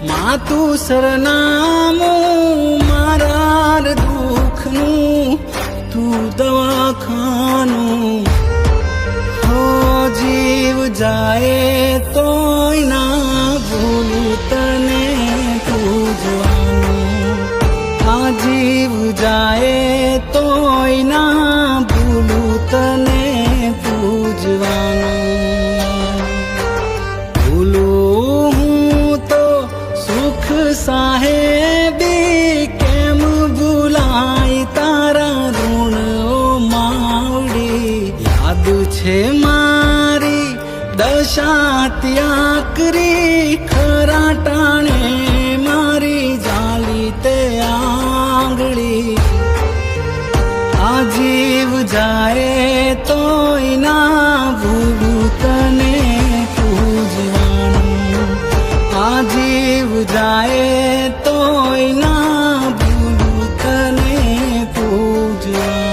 માતું સરનામું મારા દુઃખનું, તું દવાખાનું. હો જીવ જાય તોય ના ભૂલું તને પૂજવાનું. આ જીવ જાય તોય ના ભૂલું તને પૂજવાનું. ભૂલું હું તો સુખ સાહેબી, કેમ ભૂલાય તારા ઋણ ઓ માવડી. યાદ છે મારી દશા ત્યાકરી, ખરા ટાણે મારી જાલી તે આંગળી. આ જીવ જાય તોય ના ભૂલું તને પૂજવાનું. આ જીવ જાય તોય ના ભૂલું તને પૂજવાનું.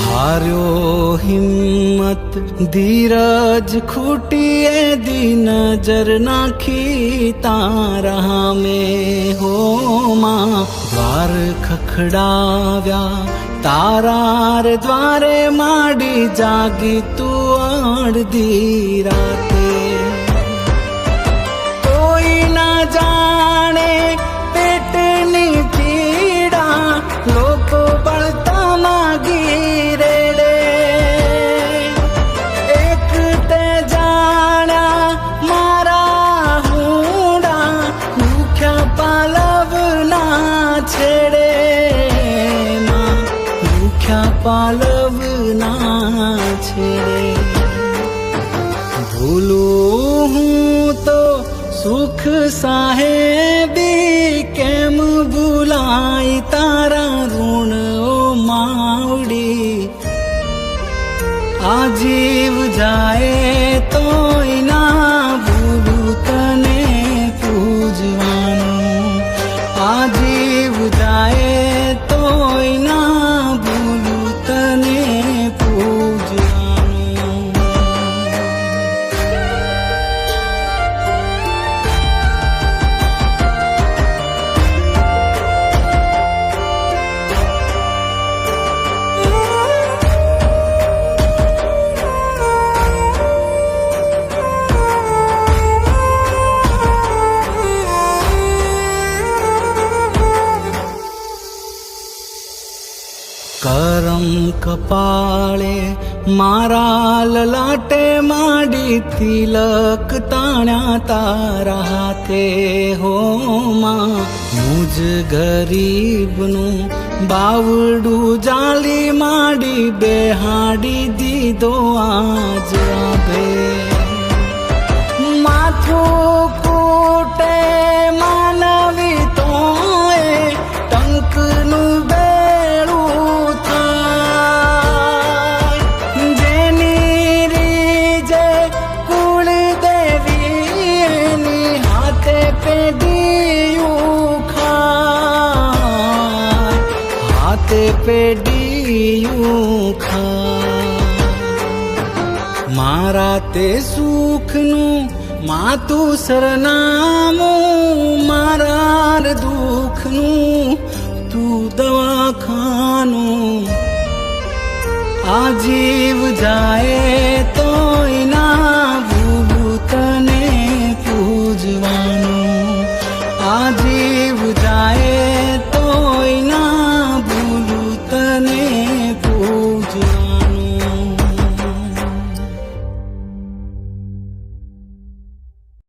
હાર્યો હિંમત ધીરજ ખૂટી, એ દી નજર નાખી તારા મેં હો માં. દ્વાર ખખડાવ્યા તારા દ્વારે, માડી જાગી તું અડધી રાતે. કોઈ ના જાણે પેટની પીડા, લોકો બળતા માગી રેડે. એક તે જાણ્યા મારા હુંડા, ભૂખ્યા પાલવ ના છેડે. ભૂખ્યા પાલવ ના છેડે. ભૂલું હું તો સુખ સાહેબી, કેમ ભૂલાય તારા ઋણ ઓ માવડી. આ જીવ જાય તોય ના ભૂલું તને પૂજવાનું. આ જીવ જાય તોય ના ભૂલું તને પૂજવાનું. કરમ કપાળે મારા લલાટે, માડી તિલક તાણ્યા તારા હાથે હો માં. મુજ ગરીબનું બાવડું જાલી, માડી બેહાડી દીધો આજ આભે. માથું કૂટે માનવી તોય, ટંકનું પેડિયું ખા. મારા તે સુખનું માતું સરનામું,